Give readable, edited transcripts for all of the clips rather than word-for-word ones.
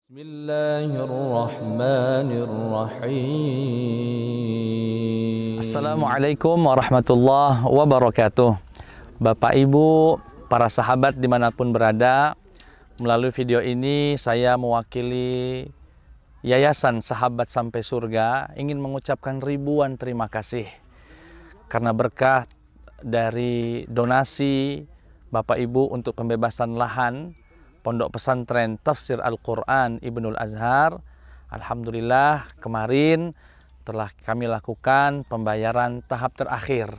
Bismillahirrahmanirrahim. Assalamualaikum warahmatullahi wabarakatuh. Bapak Ibu, para sahabat dimanapun berada, melalui video ini saya mewakili Yayasan Sahabat Sampai Surga ingin mengucapkan ribuan terima kasih karena berkah dari donasi Bapak Ibu untuk pembebasan lahan Pondok Pesantren Tafsir Al-Quran Ibnul Azhar. Alhamdulillah kemarin telah kami lakukan pembayaran tahap terakhir.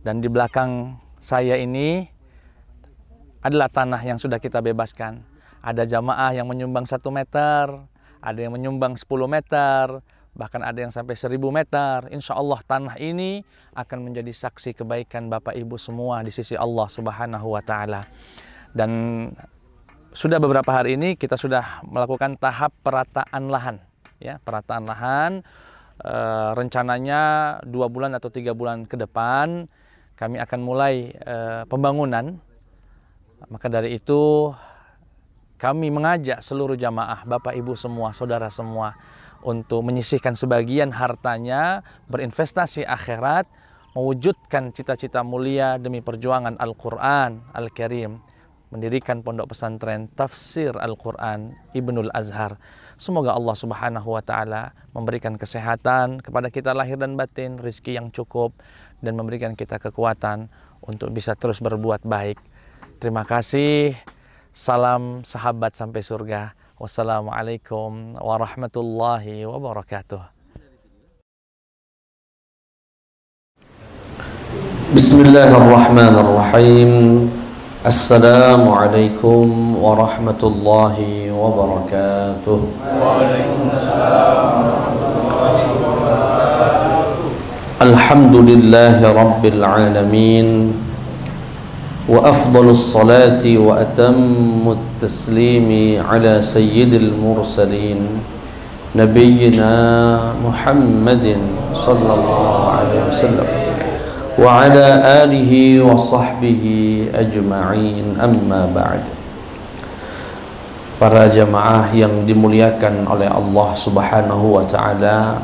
Dan di belakang saya ini adalah tanah yang sudah kita bebaskan. Ada jamaah yang menyumbang 1 meter, ada yang menyumbang 10 meter, bahkan ada yang sampai 1000 meter. Insya Allah tanah ini akan menjadi saksi kebaikan Bapak Ibu semua di sisi Allah Subhanahu wa Ta'ala. Dan sudah beberapa hari ini kita sudah melakukan tahap perataan lahan, ya, perataan lahan. Rencananya 2 bulan atau 3 bulan ke depan kami akan mulai pembangunan. Maka dari itu kami mengajak seluruh jamaah, Bapak Ibu semua, saudara semua, untuk menyisihkan sebagian hartanya, berinvestasi akhirat, mewujudkan cita-cita mulia demi perjuangan Al-Quran Al-Karim, mendirikan pondok pesantren Tafsir Al-Quran Ibnul Azhar. Semoga Allah Subhanahu wa Ta'ala memberikan kesehatan kepada kita lahir dan batin, rizki yang cukup, dan memberikan kita kekuatan untuk bisa terus berbuat baik. Terima kasih. Salam sahabat sampai surga. Wassalamualaikum warahmatullahi wabarakatuh. Bismillahirrahmanirrahim. Assalamualaikum warahmatullahi wabarakatuh. Alhamdulillahi rabbil alamin. Wa afdalus salati wa atammut taslimi ala sayyidil mursalin Nabiyyina Muhammadin sallallahu alaihi wasallam wa ala alihi wa sahbihi ajma'in, amma ba'd. Para jamaah yang dimuliakan oleh Allah Subhanahu wa Ta'ala,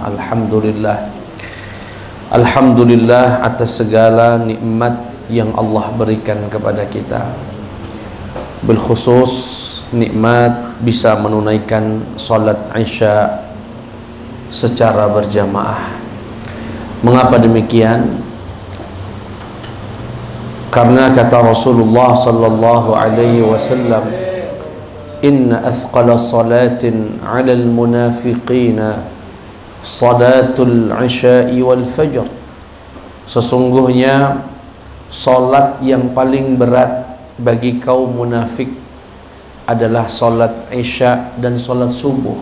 Alhamdulillah atas segala nikmat yang Allah berikan kepada kita, bilkhusus nikmat bisa menunaikan salat Isya secara berjamaah. Mengapa demikian? Karena kata Rasulullah sallallahu alaihi wasallam, inna athqala salatin 'alal munafiqina salatul 'isya'i wal fajr. Sesungguhnya salat yang paling berat bagi kaum munafik adalah salat Isya dan salat subuh.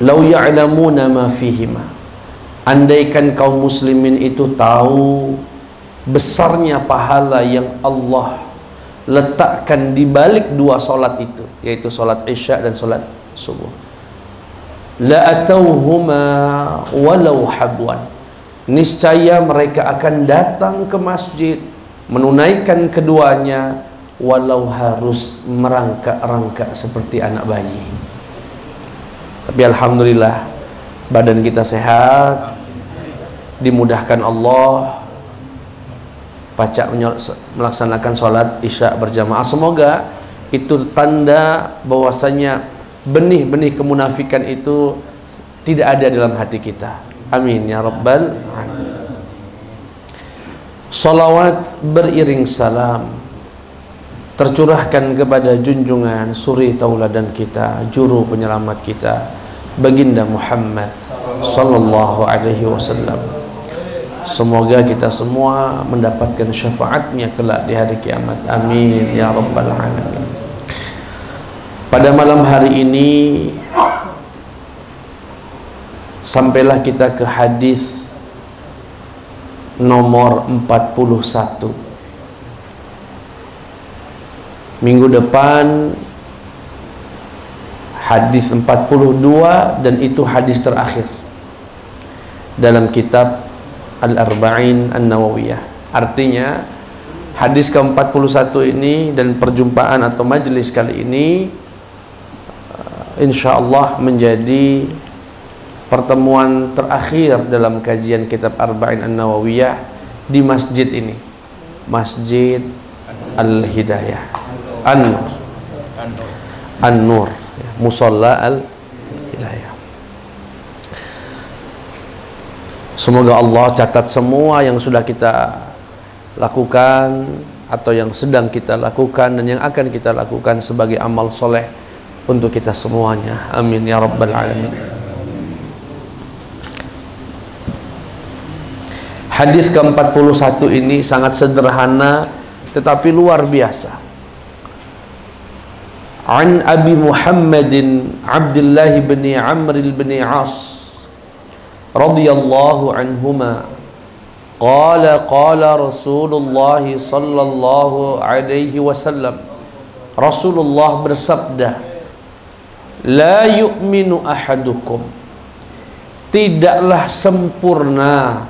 Lau ya'lamuna ma fihima, andaikan kaum muslimin itu tahu besarnya pahala yang Allah letakkan di balik 2 salat itu, yaitu salat Isya dan salat subuh, la atauhuma walau habwan, niscaya mereka akan datang ke masjid menunaikan keduanya walau harus merangkak-rangkak seperti anak bayi. Tapi alhamdulillah badan kita sehat, dimudahkan Allah, pacak melaksanakan sholat Isya berjamaah. Semoga itu tanda bahwasanya benih-benih kemunafikan itu tidak ada dalam hati kita. Amin ya rabbal alamin. Salawat beriring salam tercurahkan kepada junjungan suri tauladan kita, juru penyelamat kita, baginda Muhammad sallallahu alaihi wasallam. Semoga kita semua mendapatkan syafaatnya kelak di hari kiamat. Amin ya rabbal alamin. Pada malam hari ini sampailah kita ke hadis nomor 41. Minggu depan hadis 42, dan itu hadis terakhir dalam kitab Al-Arba'in An-Nawawiyah. Artinya hadis ke-41 ini dan perjumpaan atau majelis kali ini insyaallah menjadi pertemuan terakhir dalam kajian kitab Arba'in An-Nawawiyah di masjid ini, Masjid Al-Hidayah, An-Nur, Musalla Al-Hidayah. Semoga Allah catat semua yang sudah kita lakukan atau yang sedang kita lakukan dan yang akan kita lakukan sebagai amal soleh untuk kita semuanya. Amin ya rabbal alamin. Hadis ke-41 ini sangat sederhana tetapi luar biasa. An Abi Muhammadin Abdullah bin Amr bin As radhiyallahu anhuma qala qala Rasulullah sallallahu alaihi wasallam, Rasulullah bersabda, la yu'minu ahadukum, tidaklah sempurna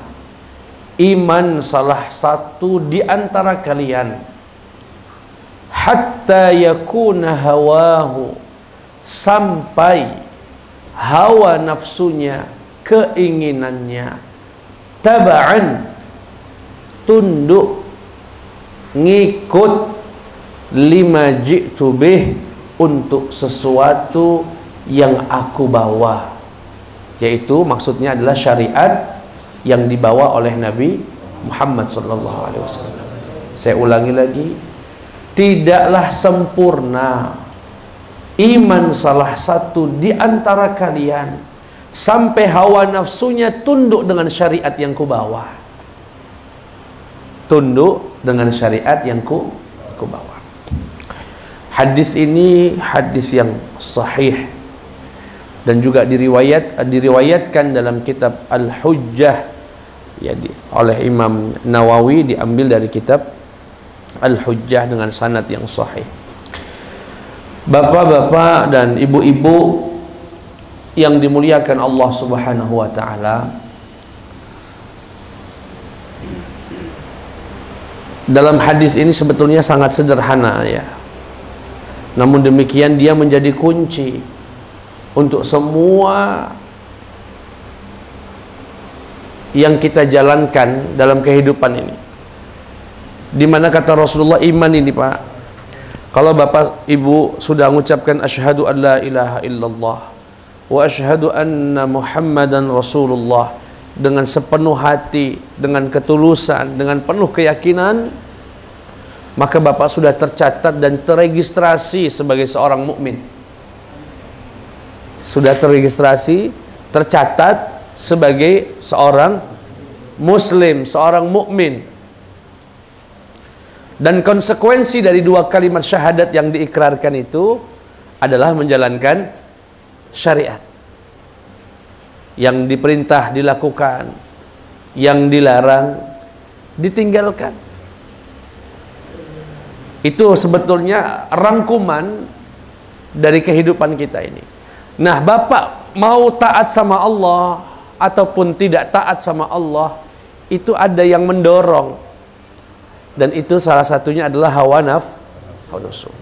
iman salah satu di antara kalian, hatta yakuna hawahu, sampai hawa nafsunya, keinginannya, taba'an, tunduk, ngikut, lima ji'tu bih, untuk sesuatu yang aku bawa, yaitu maksudnya adalah syariat yang dibawa oleh Nabi Muhammad sallallahu alaihi wasallam. Saya ulangi lagi, tidaklah sempurna iman salah satu di antara kalian sampai hawa nafsunya tunduk dengan syariat yang kubawa. Tunduk dengan syariat yang kubawa. Hadis ini hadis yang sahih dan juga diriwayatkan dalam kitab Al-Hujjah ya, oleh Imam Nawawi, diambil dari kitab Al-Hujjah dengan sanad yang sahih. Bapak-bapak dan ibu-ibu yang dimuliakan Allah Subhanahu wa taala, dalam hadis ini sebetulnya sangat sederhana ya. Namun demikian dia menjadi kunci untuk semua yang kita jalankan dalam kehidupan ini. Di mana kata Rasulullah, iman ini Pak, kalau Bapak Ibu sudah mengucapkan asyhadu an la ilaha illallah wa asyhadu anna Muhammadan Rasulullah dengan sepenuh hati, dengan ketulusan, dengan penuh keyakinan, maka Bapak sudah tercatat dan terregistrasi sebagai seorang mukmin. Sudah terregistrasi, tercatat sebagai seorang muslim, seorang mukmin. Dan konsekuensi dari dua kalimat syahadat yang diikrarkan itu adalah menjalankan syariat. Yang diperintah dilakukan, yang dilarang ditinggalkan. Itu sebetulnya rangkuman dari kehidupan kita ini. Nah, Bapak mau taat sama Allah ataupun tidak taat sama Allah, itu ada yang mendorong. Dan itu salah satunya adalah hawa nafsu.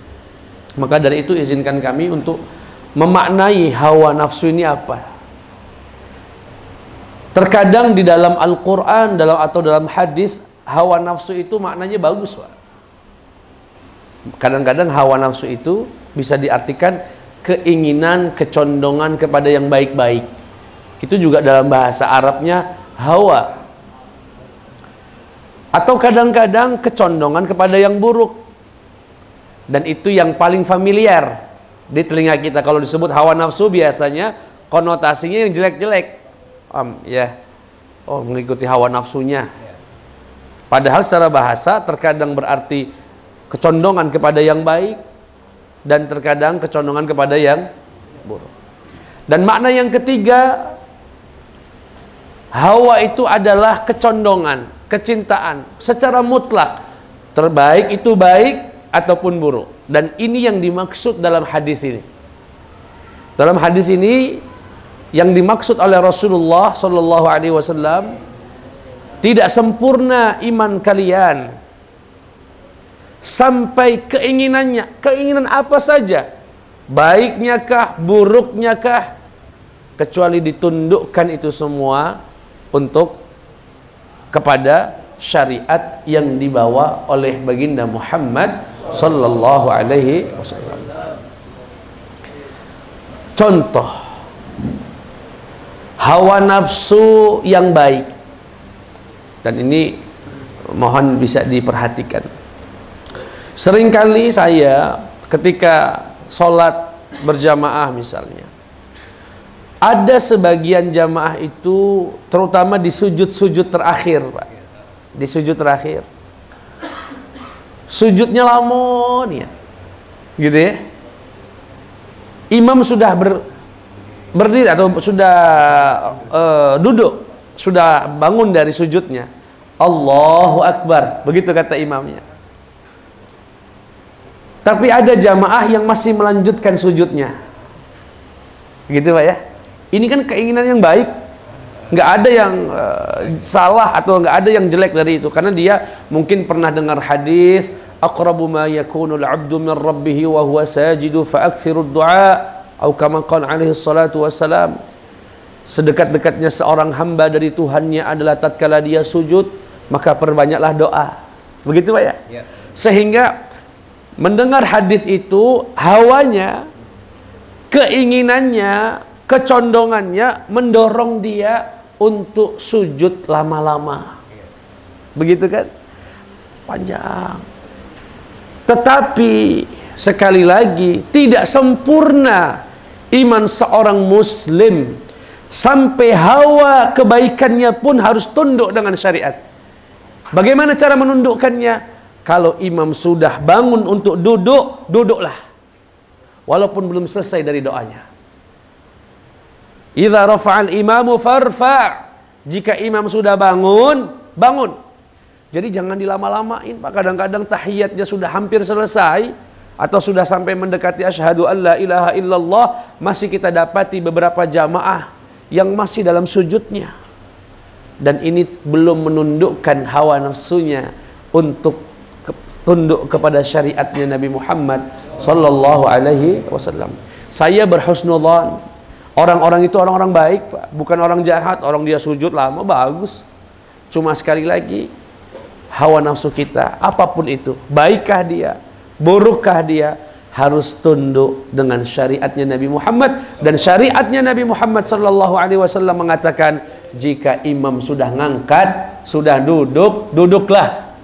Maka dari itu izinkan kami untuk memaknai hawa nafsu ini apa. Terkadang di dalam Al-Quran atau dalam hadis, hawa nafsu itu maknanya bagus Pak. Kadang-kadang hawa nafsu itu bisa diartikan keinginan, kecondongan kepada yang baik-baik. Itu juga dalam bahasa Arabnya hawa. Atau kadang-kadang kecondongan kepada yang buruk. Dan itu yang paling familiar di telinga kita. Kalau disebut hawa nafsu biasanya konotasinya yang jelek-jelek. Ya, mengikuti hawa nafsunya. Padahal secara bahasa terkadang berarti kecondongan kepada yang baik dan terkadang kecondongan kepada yang buruk. Dan makna yang ketiga, hawa itu adalah kecondongan, kecintaan secara mutlak, terbaik itu baik ataupun buruk. Dan ini yang dimaksud dalam hadis ini. Dalam hadis ini yang dimaksud oleh Rasulullah Shallallahu Alaihi Wasallam, tidak sempurna iman kalian sampai keinginan apa saja baiknya kah, buruknya kah, kecuali ditundukkan itu semua untuk kepada syariat yang dibawa oleh baginda Muhammad sallallahu alaihi wasallam. Contoh hawa nafsu yang baik, dan ini mohon bisa diperhatikan. Seringkali saya ketika sholat berjamaah misalnya, ada sebagian jamaah itu terutama di sujud-sujud terakhir, Pak. Di sujud terakhir sujudnya lama nih, gitu ya. Imam sudah berdiri atau sudah duduk, sudah bangun dari sujudnya, Allahu Akbar, begitu kata imamnya. Tapi ada jamaah yang masih melanjutkan sujudnya, gitu Pak ya. Ini kan keinginan yang baik, nggak ada yang salah atau nggak ada yang jelek dari itu, karena dia mungkin pernah dengar hadis aqrabu ma yakunul 'abdu min rabbih wa huwa sajidu fa aktsirud du'a, atau kama qala alaihi salatu wassalam, sedekat-dekatnya seorang hamba dari Tuhannya adalah tatkala dia sujud, maka perbanyaklah doa. Begitu Pak ya? Ya. Sehingga mendengar hadis itu, hawanya, keinginannya, kecondongannya mendorong dia untuk sujud lama-lama. Begitu kan? Panjang. Tetapi sekali lagi, tidak sempurna iman seorang muslim sampai hawa kebaikannya pun harus tunduk dengan syariat. Bagaimana cara menundukkannya? Kalau imam sudah bangun untuk duduk, duduklah walaupun belum selesai dari doanya. Idza rafa'al imamu farfa'. Jika imam sudah bangun, bangun. Jadi jangan dilama-lamain, Pak. Kadang-kadang tahiyatnya sudah hampir selesai atau sudah sampai mendekati asyhadu alla ilaha illallah, masih kita dapati beberapa jamaah yang masih dalam sujudnya. Dan ini belum menundukkan hawa nafsunya untuk tunduk kepada syariatnya Nabi Muhammad sallallahu alaihi wasallam. Saya berhusnudzan, orang-orang itu orang-orang baik, Pak. Bukan orang jahat. Orang dia sujud lama, bagus. Cuma sekali lagi, hawa nafsu kita, apapun itu, baikkah dia, burukkah dia, harus tunduk dengan syariatnya Nabi Muhammad. Dan syariatnya Nabi Muhammad sallallahu alaihi wasallam mengatakan, jika imam sudah ngangkat, sudah duduk, duduklah.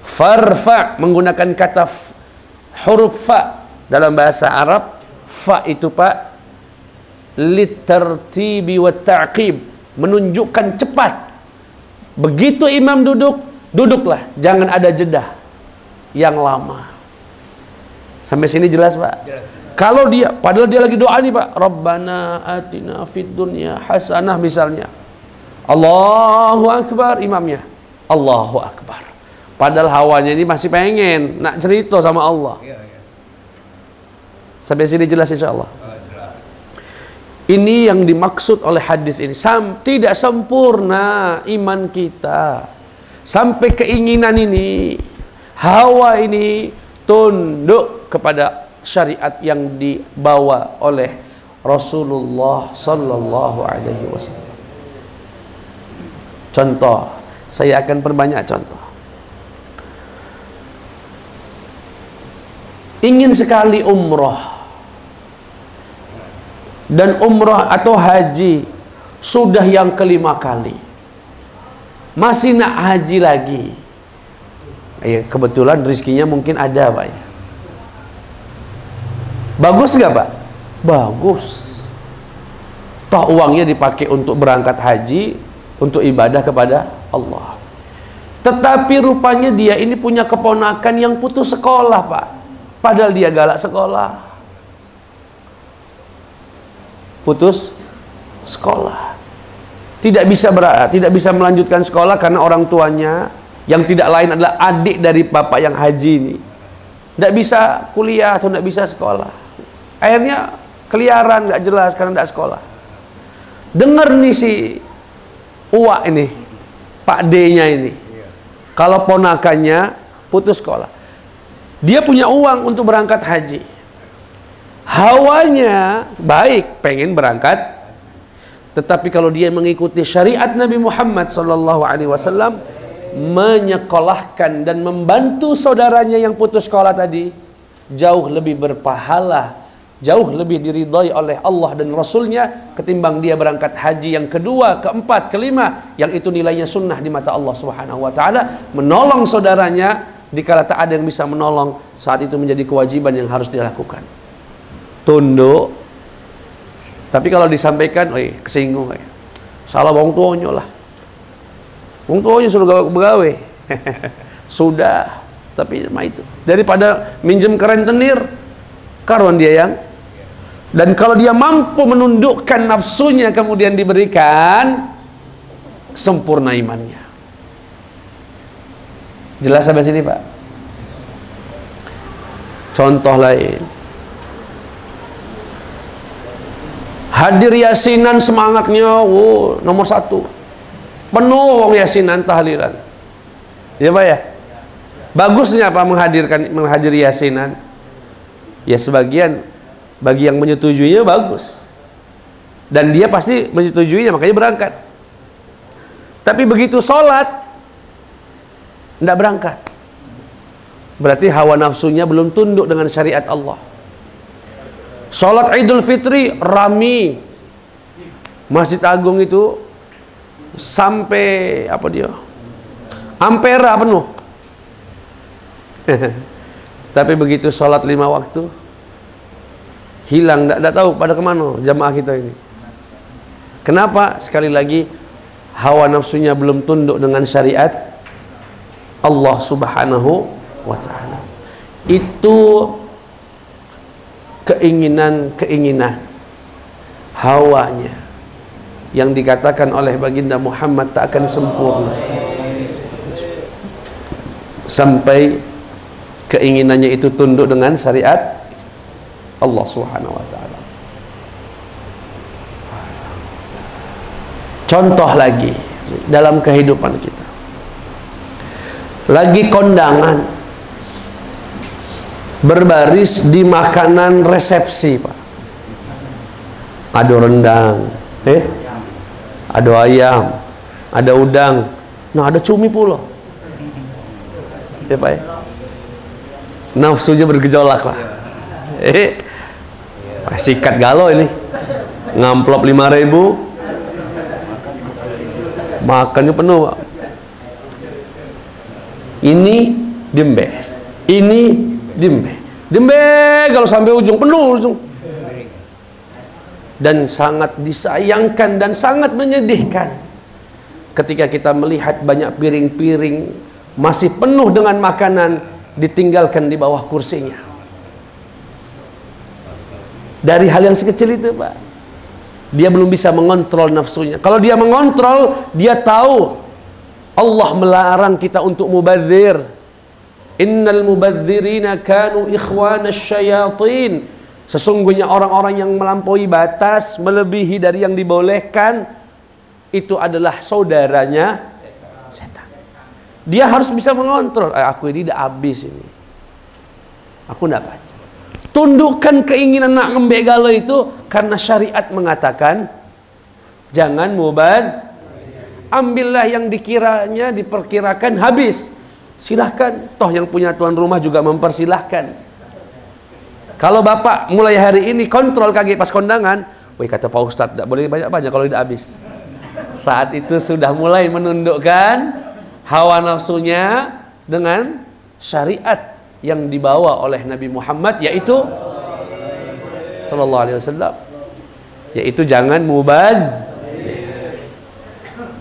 Farfa, menggunakan kata huruf fa dalam bahasa Arab. Fa itu, Pak, litartibi wa ta'qib, menunjukkan cepat. Begitu imam duduk, duduklah, jangan ada jeda yang lama. Sampai sini jelas, Pak? Jelas. Kalau dia, padahal dia lagi doa nih, Pak, Rabbana atina fid dunya hasanah misalnya, Allahu Akbar, imamnya Allahu Akbar, padahal hawanya ini masih pengen nak cerita sama Allah. Sampai sini jelas insya Allah. Ini yang dimaksud oleh hadis ini. Tidak sempurna iman kita sampai keinginan ini, hawa ini tunduk kepada syariat yang dibawa oleh Rasulullah sallallahu alaihi wasallam. Contoh, saya akan perbanyak contoh. Ingin sekali umroh, dan umroh atau haji sudah yang kelima kali, masih nak haji lagi. Ya, kebetulan rezekinya mungkin ada, Pak. Bagus nggak, Pak? Bagus. Toh uangnya dipakai untuk berangkat haji, untuk ibadah kepada Allah. Tetapi rupanya dia ini punya keponakan yang putus sekolah, Pak. Padahal dia galak sekolah. Putus sekolah. Tidak bisa melanjutkan sekolah karena orang tuanya yang tidak lain adalah adik dari bapak yang haji ini tidak bisa kuliah atau tidak bisa sekolah. Akhirnya keliaran, nggak jelas karena tidak sekolah. Dengar nih si Uwa ini, Pak D-nya ini, kalau ponakannya putus sekolah, dia punya uang untuk berangkat haji. Hawanya baik, pengen berangkat, tetapi kalau dia mengikuti syariat Nabi Muhammad SAW, menyekolahkan dan membantu saudaranya yang putus sekolah tadi, jauh lebih berpahala, jauh lebih diridhai oleh Allah dan Rasulnya ketimbang dia berangkat haji yang kedua, keempat, kelima, yang itu nilainya sunnah di mata Allah Subhanahu wa taala. Menolong saudaranya dikala tak ada yang bisa menolong, saat itu menjadi kewajiban yang harus dilakukan. Tunduk. Tapi kalau disampaikan, kesinggung, salah wong tuanya lah, wong tuanya sudah begawe. Sudah, tapi mah itu daripada minjem ke rentenir, karuan dia yang. Dan kalau dia mampu menundukkan nafsunya kemudian diberikan, sempurna imannya. Jelas sampai sini, Pak? Contoh lain, hadir yasinan semangatnya, nomor 1, penuh wong yasinan tahlilan, ya Pak ya. Bagusnya apa menghadiri yasinan? Ya sebagian, bagi yang menyetujuinya bagus, dan dia pasti menyetujuinya, makanya berangkat. Tapi begitu sholat tidak berangkat, berarti hawa nafsunya belum tunduk dengan syariat Allah. Sholat Idul Fitri rami, Masjid Agung itu sampai apa dia, ampera penuh. Tapi begitu sholat 5 waktu, hilang, tidak tahu pada kemana jamaah kita ini. Kenapa? Sekali lagi, hawa nafsunya belum tunduk dengan syariat Allah Subhanahu wa ta'ala. Itu keinginan hawanya yang dikatakan oleh baginda Muhammad tak akan sempurna sampai keinginannya itu tunduk dengan syariat Allah Subhanahu wa ta'ala. Contoh lagi dalam kehidupan kita, lagi kondangan, berbaris di makanan resepsi, Pak. Ada rendang, ada ayam, ada udang, nah ada cumi pula, ya Pak ya. Nafsunya bergejolak lah. Sikat galau ini, ngamplop 5.000, makannya penuh, Pak. Ini dimbe, ini dimbe kalau sampai ujung, penuh ujung. Dan sangat disayangkan dan sangat menyedihkan ketika kita melihat banyak piring-piring masih penuh dengan makanan ditinggalkan di bawah kursinya. Dari hal yang sekecil itu, Pak, dia belum bisa mengontrol nafsunya. Kalau dia mengontrol, dia tahu Allah melarang kita untuk mubadzir. Innal mubadzirina kanu ikhwanasy syayatin. Sesungguhnya orang-orang yang melampaui batas, melebihi dari yang dibolehkan, itu adalah saudaranya setan. Dia harus bisa mengontrol. Aku ini udah habis ini, aku tidak baca. Tundukkan keinginan nak ngembek galau itu, karena syariat mengatakan jangan mubadzir. Ambillah yang dikiranya diperkirakan habis. Silahkan, toh yang punya tuan rumah juga mempersilahkan. Kalau bapak mulai hari ini kontrol kaki pas kondangan, kata Pak Ustadz tidak boleh banyak-banyak kalau tidak habis. Saat itu sudah mulai menundukkan hawa nafsunya dengan syariat yang dibawa oleh Nabi Muhammad, yaitu Sallallahu Alaihi Wasallam, yaitu jangan mubadzir.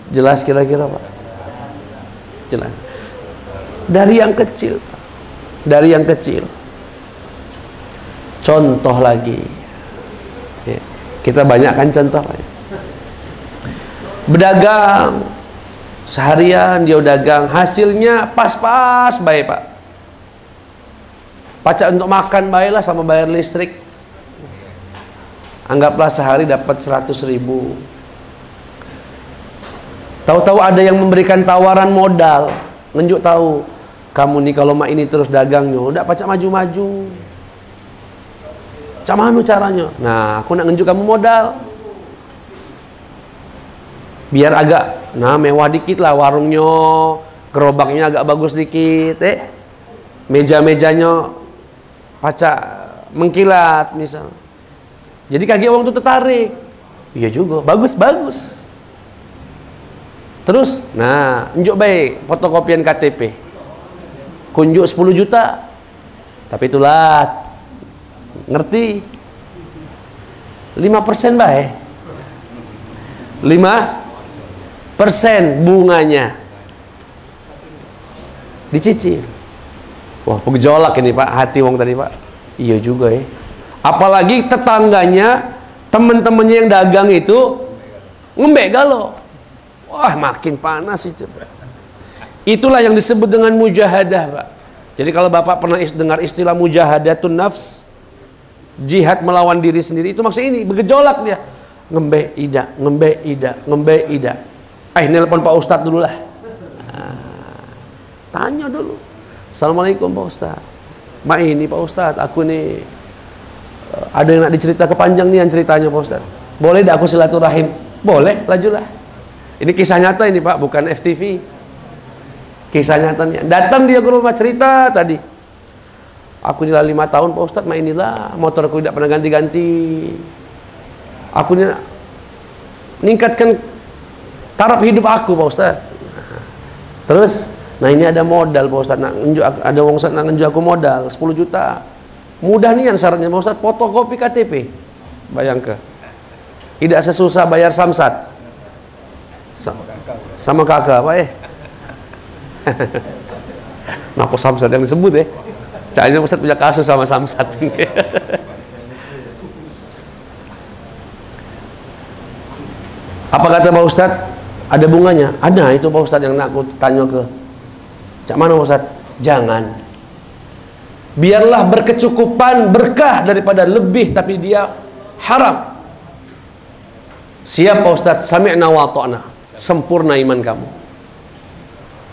Jelas kira-kira, Pak? Jelas. Dari yang kecil, Pak. Dari yang kecil. Contoh lagi, kita banyakkan contoh. Berdagang, seharian dia dagang, hasilnya pas-pas baik, Pak. Pacak untuk makan baiklah sama bayar listrik. Anggaplah sehari dapat 100.000. Tahu-tahu ada yang memberikan tawaran modal, nunjuk tahu, kamu nih kalau mak ini terus dagangnya, udah pacak maju-maju. Cak mana caranya? Nah, aku nak ngenjuk kamu modal. Biar agak, mewah dikit lah warungnya, gerobaknya agak bagus dikit, meja-mejanya pacak mengkilat misal. Jadi kaki orang tuh tertarik. Iya juga, bagus. Terus, njuk baik fotokopian KTP. Kunjuk 10 juta. Tapi itulah, ngerti? 5% baik. 5% bunganya. Dicicil. Wah, pegejolak ini Pak, hati wong tadi Pak. Iya juga ya. Apalagi tetangganya, teman-temannya yang dagang itu ngembek galau. Wah, makin panas itu. Itulah yang disebut dengan mujahadah, Pak. Jadi kalau Bapak pernah dengar istilah mujahadatun nafs, jihad melawan diri sendiri, itu maksudnya ini, bergejolak dia. Ngembek ida. Nelpon Pak Ustadz dulu lah. Tanya dulu. Assalamualaikum Pak Ustadz. Ini Pak Ustadz, aku nih ada yang nak dicerita kepanjang nih yang ceritanya Pak Ustadz. Boleh dah aku silaturahim? Boleh, lajulah. Ini kisah nyata ini Pak, bukan FTV. Kisah nyatanya. Datang dia ke rumah cerita tadi. Aku ini 5 tahun Pak Ustadz, inilah motorku tidak pernah ganti-ganti. Aku ini meningkatkan taraf hidup aku Pak Ustadz. Terus, ini ada modal Pak Ustadz, ada wong nak ngenjuk aku modal 10 juta. Mudah nih yang syaratnya Pak Ustadz, fotokopi KTP. Bayangkan. Tidak sesusah bayar samsat. Sama kakak Pak Kenapa samsat yang disebut Cahaya Ustadz punya kasus sama samsat. Apa kata Pak Ustadz? Ada bunganya? Ada itu Pak Ustadz yang nak aku tanya ke Cak mana Pak Ustadz? Jangan. Biarlah berkecukupan berkah daripada lebih tapi dia haram. Siap Pak Ustadz? Sami'na wa ta'na. Sempurna iman kamu.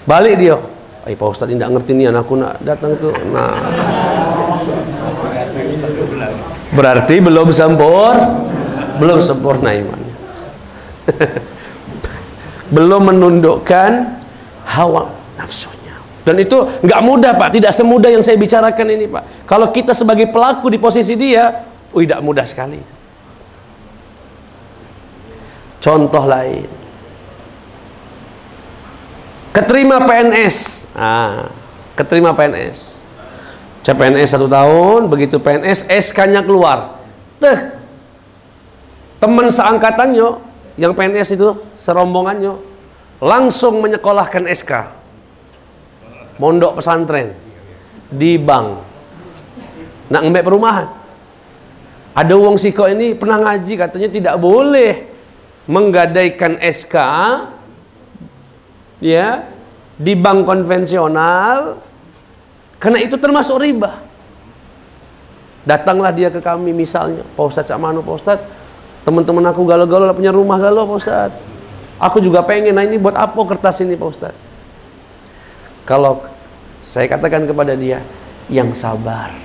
Balik dia. Pak Ustadz tidak ngerti nih anakku nak datang tuh. Berarti belum sempurna imannya. Belum menundukkan hawa nafsunya. Dan itu nggak mudah Pak, tidak semudah yang saya bicarakan ini Pak. Kalau kita sebagai pelaku di posisi dia, tidak mudah sekali. Contoh lain, keterima PNS. Keterima PNS. CPNS 1 tahun, begitu PNS SK-nya keluar. Teman seangkatannya yang PNS itu, serombongannya langsung menyekolahkan SK. Mondok pesantren di bank. Nak ngembek perumahan. Ada wong siko ini pernah ngaji katanya tidak boleh menggadaikan SK di bank konvensional karena itu termasuk riba. Datanglah dia ke kami misalnya, Pak Ustadz Cak Manu, Pak Ustadz, teman-teman aku galau-galau punya rumah galau Pak Ustadz. Aku juga pengen, ini buat apa kertas ini Pak Ustadz? Kalau saya katakan kepada dia, yang sabar,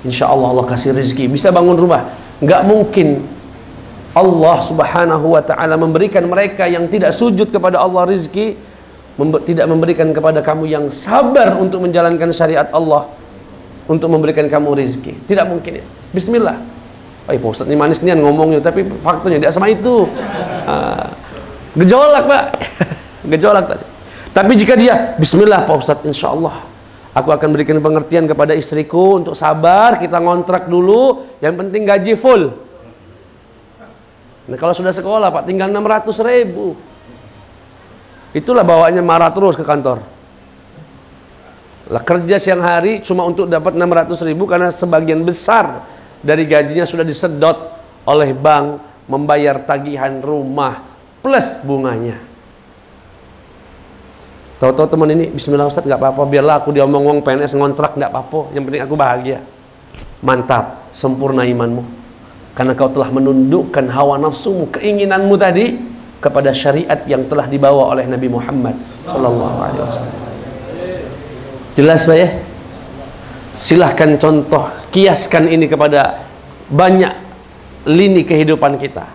insya Allah Allah kasih rezeki, bisa bangun rumah. Nggak mungkin Allah subhanahu wa ta'ala memberikan mereka yang tidak sujud kepada Allah rezeki, tidak memberikan kepada kamu yang sabar untuk menjalankan syariat Allah, untuk memberikan kamu rezeki. Tidak mungkin ya. Bismillah. Pak Ustadz ini manis nian ngomongnya, tapi faktanya tidak sama itu. Gejolak Pak. Gejolak tadi. Tapi jika dia, bismillah Pak Ustadz, insya Allah aku akan berikan pengertian kepada istriku untuk sabar, kita ngontrak dulu, yang penting gaji full. Nah kalau sudah sekolah Pak, tinggal 600.000. Itulah bawaannya marah terus ke kantor. Lah kerja siang hari cuma untuk dapat 600.000 karena sebagian besar dari gajinya sudah disedot oleh bank membayar tagihan rumah plus bunganya. Tahu-tahu teman ini, bismillah Ustadz, nggak apa-apa, biarlah aku diomong-omong PNS ngontrak, nggak apa-apa, yang penting aku bahagia. Mantap, sempurna imanmu, karena kau telah menundukkan hawa nafsumu, keinginanmu tadi kepada syariat yang telah dibawa oleh Nabi Muhammad Sallallahu Alaihi Wasallam. Jelas Pak ya? Silahkan contoh, kiaskan ini kepada banyak lini kehidupan kita.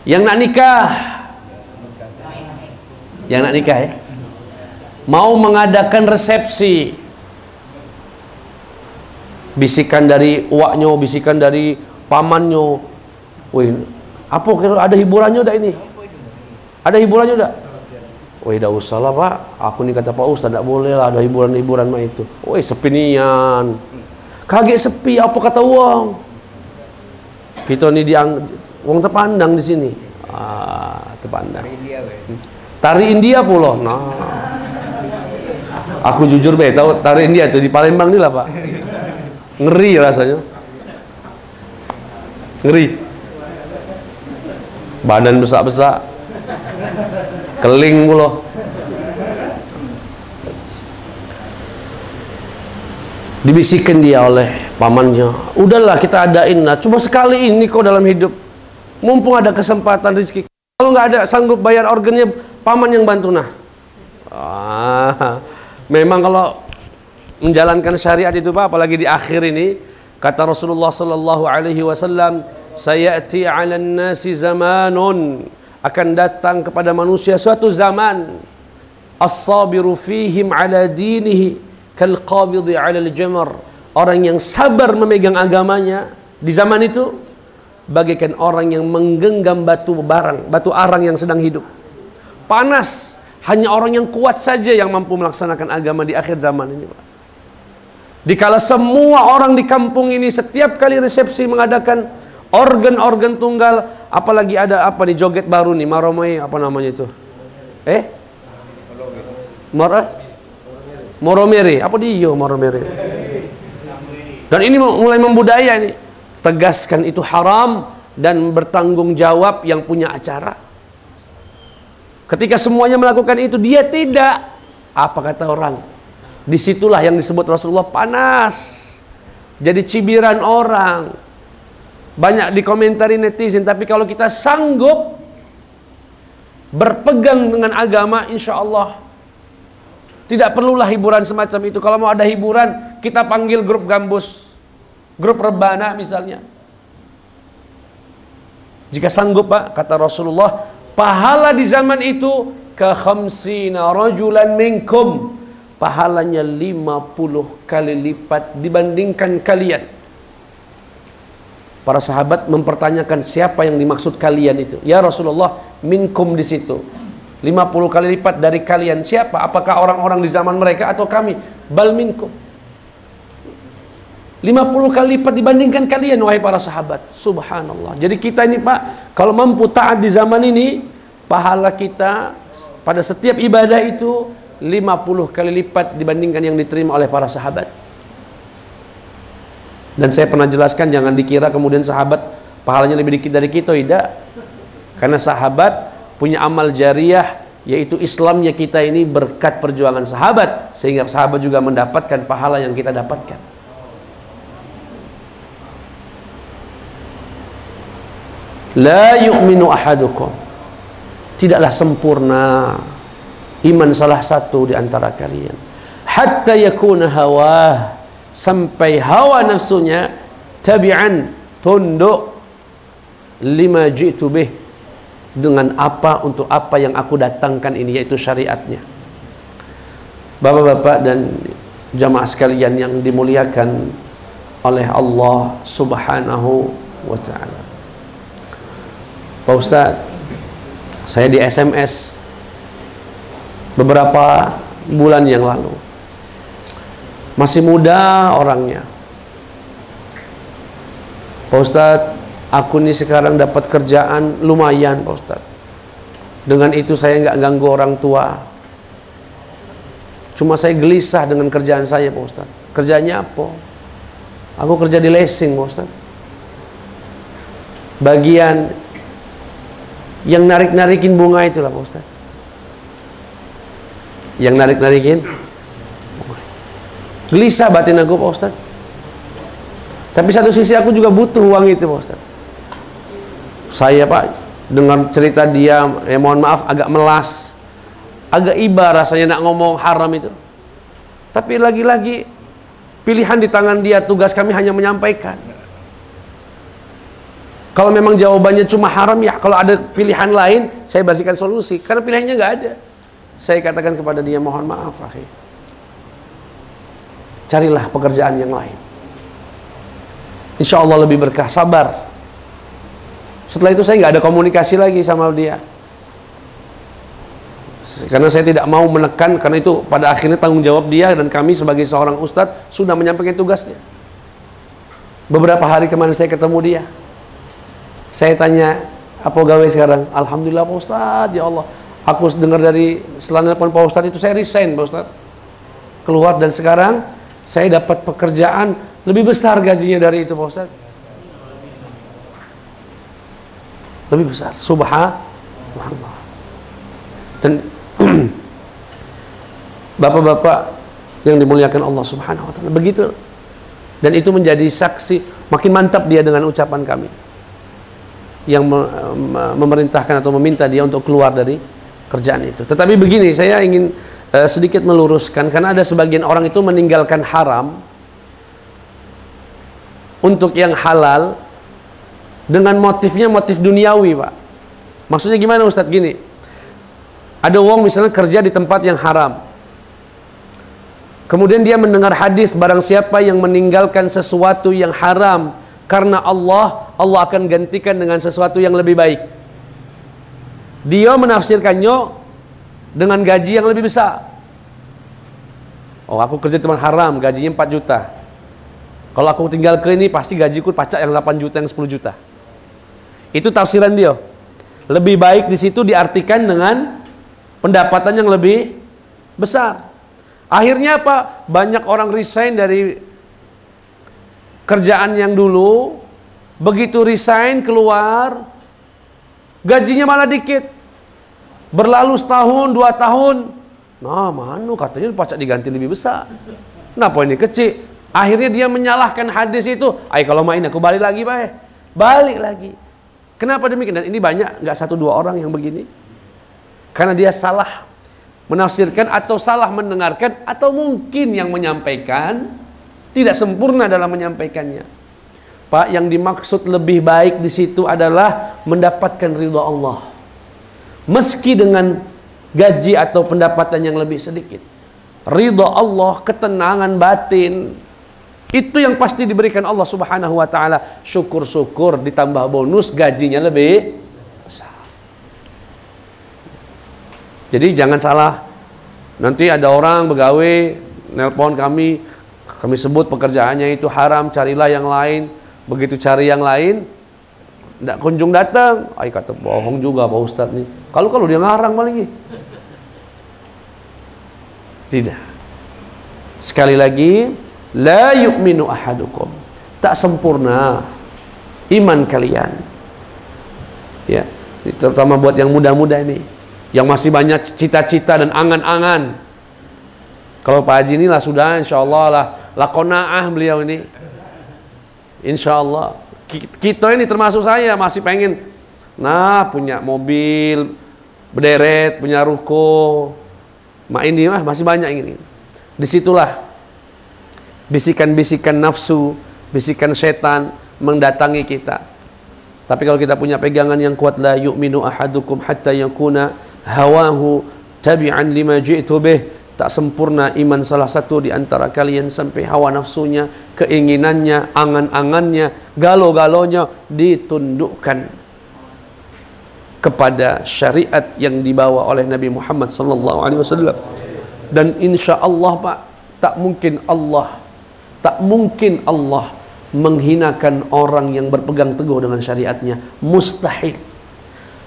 Yang nak nikah, yang nak nikah ya, mau mengadakan resepsi, bisikan dari uaknya, bisikan dari pamannya, wih, apa kira ada hiburannya dah ini? Ada hiburannya dah? Wih, dah usah lah pak, aku ni kata Pak Ustaz, tak boleh lah ada hiburan-hiburan mah itu. Wih, sepi nian, kaget sepi, apa kata uang? Kita ni uang terpandang di sini, terpandang. Tari India pula, nah. Aku jujur be, tahu tari India tu di Palembang ni lah pak. Ngeri rasanya, ngeri. Badan besar-besar, keling pula. Dibisikkan dia oleh pamannya, udahlah kita adain lah, cuma sekali ini kau dalam hidup, mumpung ada kesempatan rezeki. Kalau nggak ada sanggup bayar organnya, paman yang bantu nah. Memang kalau menjalankan syariat itu pak, apalagi di akhir ini, kata Rasulullah sallallahu alaihi wasallam, sayati 'alan nasi zamanun, akan datang kepada manusia suatu zaman, as-sabiru fihim 'ala dinihi kal qabidhi 'ala al-jamar, orang yang sabar memegang agamanya di zaman itu bagaikan orang yang menggenggam batu arang yang sedang hidup. Panas, hanya orang yang kuat saja yang mampu melaksanakan agama di akhir zaman ini pak. Dikala semua orang di kampung ini setiap kali resepsi mengadakan organ-organ tunggal, apalagi ada apa nih joget baru nih, maromai apa namanya itu? Moromere, apa dia moromere? Dan ini mulai membudaya ini. Tegaskan itu haram dan bertanggung jawab yang punya acara. Ketika semuanya melakukan itu, dia tidak. Apa kata orang? Disitulah yang disebut Rasulullah panas, jadi cibiran orang, banyak dikomentari netizen. Tapi kalau kita sanggup berpegang dengan agama, insya Allah tidak perlulah hiburan semacam itu. Kalau mau ada hiburan, kita panggil grup gambus, grup rebana misalnya. Jika sanggup pak, kata Rasulullah, pahala di zaman itu ka khamsina rajulan minkum, pahalanya 50 kali lipat dibandingkan kalian. Para sahabat mempertanyakan siapa yang dimaksud kalian itu. Ya Rasulullah, minkum di situ. 50 kali lipat dari kalian siapa? Apakah orang-orang di zaman mereka atau kami? Bal minkum. 50 kali lipat dibandingkan kalian wahai para sahabat. Subhanallah. Jadi kita ini pak, kalau mampu taat di zaman ini, pahala kita pada setiap ibadah itu 50 kali lipat dibandingkan yang diterima oleh para sahabat. Dan saya pernah jelaskan, jangan dikira kemudian sahabat pahalanya lebih dikit dari kita, tidak. Karena sahabat punya amal jariah, yaitu Islamnya kita ini berkat perjuangan sahabat, sehingga sahabat juga mendapatkan pahala yang kita dapatkan. La yu'minu ahadukum, tidaklah sempurna iman salah satu di antara kalian, hatta yakuna hawa, sampai hawa nafsunya tabi'an, tunduk, lima ji'tu bih, dengan apa, untuk apa yang aku datangkan ini, yaitu syariatnya. Bapak-bapak dan jamaah sekalian yang dimuliakan oleh Allah Subhanahu wa ta'ala. Pak Ustaz, saya di SMS beberapa bulan yang lalu, masih muda orangnya. Pak Ustaz, aku nih sekarang dapat kerjaan lumayan Pak Ustaz, dengan itu saya nggak ganggu orang tua, cuma saya gelisah dengan kerjaan saya Pak Ustaz. Kerjanya apa? Aku kerja di leasing Pak Ustaz, bagian yang narik-narikin bunga itulah Pak Ustaz, yang narik-narikin. Gelisah batin aku Pak Ustaz. Tapi satu sisi aku juga butuh uang itu Pak Ustaz. Saya Pak, dengar cerita dia, mohon maaf agak melas, agak iba rasanya nak ngomong haram itu. Tapi lagi-lagi pilihan di tangan dia, tugas kami hanya menyampaikan. Kalau memang jawabannya cuma haram, ya kalau ada pilihan lain, saya berikan solusi. Karena pilihannya nggak ada. Saya katakan kepada dia, mohon maaf, akhi. Carilah pekerjaan yang lain. Insya Allah lebih berkah, sabar. Setelah itu saya nggak ada komunikasi lagi sama dia. Karena saya tidak mau menekan, karena itu pada akhirnya tanggung jawab dia, dan kami sebagai seorang ustadz sudah menyampaikan tugasnya. Beberapa hari kemarin saya ketemu dia. Saya tanya, apa gawe sekarang? Alhamdulillah Pak Ustadz, ya Allah. Aku dengar dari setelah nelpon Pak Ustadz itu saya resign Pak Ustadz. Keluar, dan sekarang saya dapat pekerjaan lebih besar gajinya dari itu Pak Ustadz. Lebih besar. Subhanallah. Dan bapak-bapak yang dimuliakan Allah Subhanahu wa taala, begitu. Dan itu menjadi saksi, makin mantap dia dengan ucapan kami yang memerintahkan atau meminta dia untuk keluar dari kerjaan itu. Tetapi begini, saya ingin sedikit meluruskan, karena ada sebagian orang itu meninggalkan haram untuk yang halal dengan motifnya motif duniawi, Pak. Maksudnya gimana Ustadz? Gini, ada orang misalnya kerja di tempat yang haram, kemudian dia mendengar hadis, barang siapa yang meninggalkan sesuatu yang haram karena Allah akan gantikan dengan sesuatu yang lebih baik. Dia menafsirkannya dengan gaji yang lebih besar. Oh, aku kerja di tempat haram, gajinya 4 juta. Kalau aku tinggal ke ini, pasti gajiku pacak yang 8 juta, yang 10 juta. Itu tafsiran dia. Lebih baik di situ diartikan dengan pendapatan yang lebih besar. Akhirnya apa? Banyak orang resign dari kerjaan yang dulu, begitu resign keluar, gajinya malah dikit. Berlalu setahun, 2 tahun, nah mana katanya pacak diganti lebih besar. Kenapa ini kecil? Akhirnya dia menyalahkan hadis itu. Ay, kalau main aku balik lagi, Pak. Balik lagi. Kenapa demikian? Dan ini banyak, nggak 1-2 orang yang begini. Karena dia salah menafsirkan atau salah mendengarkan, atau mungkin yang menyampaikan tidak sempurna dalam menyampaikannya. Pak, yang dimaksud lebih baik di situ adalah mendapatkan ridha Allah, meski dengan gaji atau pendapatan yang lebih sedikit. Ridha Allah, ketenangan batin, itu yang pasti diberikan Allah Subhanahu wa taala. Syukur-syukur ditambah bonus, gajinya lebih besar. Jadi jangan salah. Nanti ada orang begawe nelpon kami sebut pekerjaannya itu haram, carilah yang lain. Begitu cari yang lain, tidak kunjung datang. Ay, kata bohong juga Pak Ustadz nih. Kalau dia ngarang paling. Tidak. Sekali lagi, la yu'minu ahadukum. Tak sempurna iman kalian. Ya, terutama buat yang muda-muda ini, yang masih banyak cita-cita dan angan-angan. Kalau Pak Haji inilah sudah, insya Allah lah, lakonaah beliau ini. Insya Allah. Kita ini termasuk saya masih pengen, punya mobil, berderet, punya ruko. Ini masih banyak ini. Disitulah bisikan-bisikan nafsu, bisikan setan mendatangi kita. Tapi kalau kita punya pegangan yang kuat, la yu'minu ahadukum hatta yakuna hawahu tabi'an lima ji'tu bih. Tak sempurna iman salah satu di antara kalian sampai hawa nafsunya, keinginannya, angan-angannya, galo-galonya ditundukkan kepada syariat yang dibawa oleh Nabi Muhammad SAW. Dan insya Allah, Pak, tak mungkin Allah menghinakan orang yang berpegang teguh dengan syariatnya. Mustahil.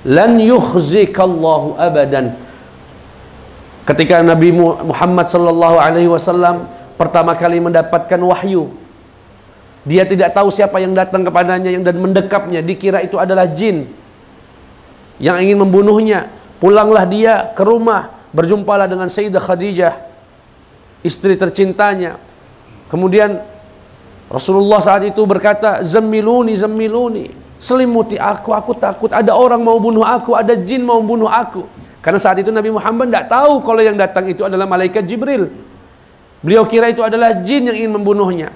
Lan yukhzikallahu abadan. Ketika Nabi Muhammad SAW pertama kali mendapatkan wahyu, dia tidak tahu siapa yang datang kepadanya dan mendekapnya. Dikira itu adalah jin yang ingin membunuhnya. Pulanglah dia ke rumah, berjumpalah dengan Sayyidah Khadijah, istri tercintanya. Kemudian Rasulullah saat itu berkata, "Zammiluni, zammiluni." Selimuti aku takut ada orang mau bunuh aku, ada jin mau bunuh aku. Karena saat itu Nabi Muhammad tidak tahu kalau yang datang itu adalah malaikat Jibril. Beliau kira itu adalah jin yang ingin membunuhnya.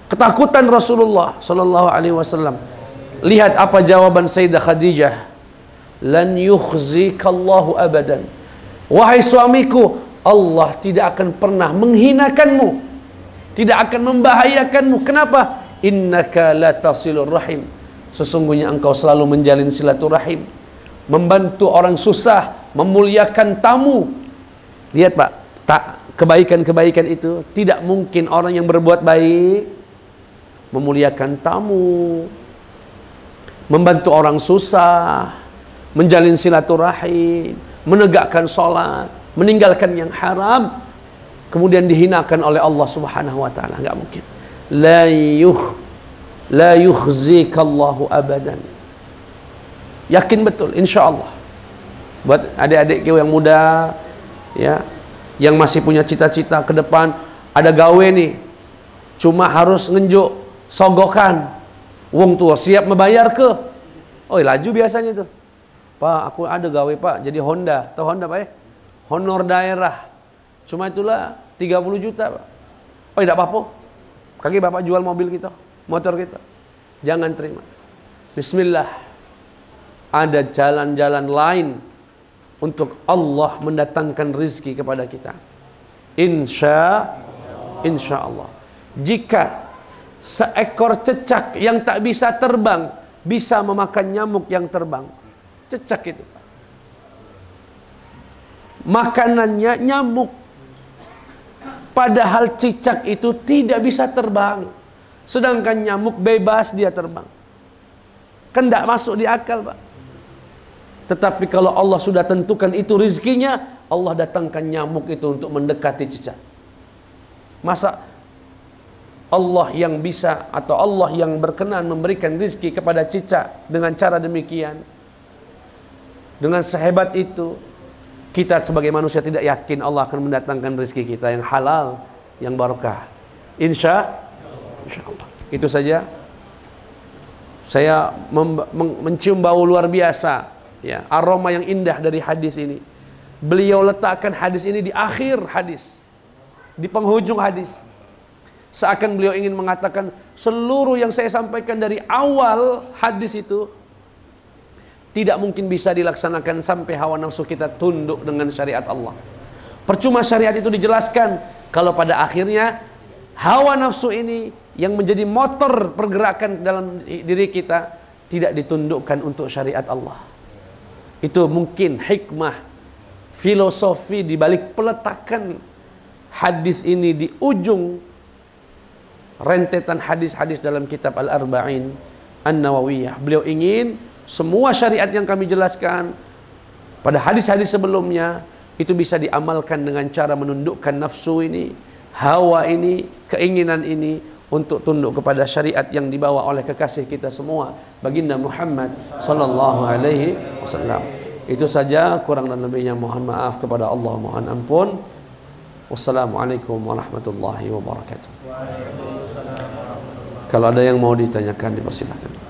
Ketakutan Rasulullah SAW. Lihat apa jawaban Sayyidah Khadijah. Lan yukhzikallahu abadan. Wahai suamiku, Allah tidak akan pernah menghinakanmu, tidak akan membahayakanmu. Kenapa? Innaka la tasilur rahim. Sesungguhnya engkau selalu menjalin silaturahim, membantu orang susah, memuliakan tamu. Lihat Pak, kebaikan-kebaikan itu tidak mungkin orang yang berbuat baik memuliakan tamu, membantu orang susah, menjalin silaturahim, menegakkan sholat, meninggalkan yang haram, kemudian dihinakan oleh Allah Subhanahu wa taala. Enggak mungkin. La yukhzikallahu abadan. Yakin betul, insya Allah. Buat adik-adik yang muda, ya, yang masih punya cita-cita ke depan, ada gawe nih, cuma harus ngenjuk sogokan, wong tua siap membayar ke? Oh, laju biasanya tuh. Pak, aku ada gawe Pak, jadi Honda. Tahu Honda Pak ya? Honor daerah. Cuma itulah 30 juta Pak. Oh, tidak apa-apa. Kaki Bapak jual mobil kita, motor kita. Jangan terima. Bismillah. Ada jalan-jalan lain untuk Allah mendatangkan rizki kepada kita. Insya Allah. Jika seekor cecak yang tak bisa terbang bisa memakan nyamuk yang terbang, cecak itu makanannya nyamuk, padahal cicak itu tidak bisa terbang, sedangkan nyamuk bebas dia terbang. Kan tidak masuk di akal Pak. Tetapi kalau Allah sudah tentukan itu rizkinya, Allah datangkan nyamuk itu untuk mendekati cicak. Masa Allah yang bisa atau Allah yang berkenan memberikan rizki kepada cicak dengan cara demikian, dengan sehebat itu, kita sebagai manusia tidak yakin Allah akan mendatangkan rizki kita yang halal, yang barokah. Insya Allah. Itu saja. Saya mencium bau luar biasa, ya, aroma yang indah dari hadis ini. Beliau letakkan hadis ini di akhir hadis, di penghujung hadis. Seakan beliau ingin mengatakan seluruh yang saya sampaikan dari awal hadis itu tidak mungkin bisa dilaksanakan sampai hawa nafsu kita tunduk dengan syariat Allah. Percuma syariat itu dijelaskan kalau pada akhirnya hawa nafsu ini yang menjadi motor pergerakan dalam diri kita tidak ditundukkan untuk syariat Allah. Itu mungkin hikmah, filosofi di balik peletakan hadis ini di ujung rentetan hadis-hadis dalam kitab Al-Arba'in An-Nawawiyah. Beliau ingin semua syariat yang kami jelaskan pada hadis-hadis sebelumnya itu bisa diamalkan dengan cara menundukkan nafsu ini, hawa ini, keinginan ini untuk tunduk kepada syariat yang dibawa oleh kekasih kita semua, baginda Muhammad sallallahu alaihi wasallam. Itu saja, kurang dan lebihnya mohon maaf kepada Allah, mohon ampun. Wassalamualaikum warahmatullahi wabarakatuh. Kalau ada yang mau ditanyakan, dipersilakan.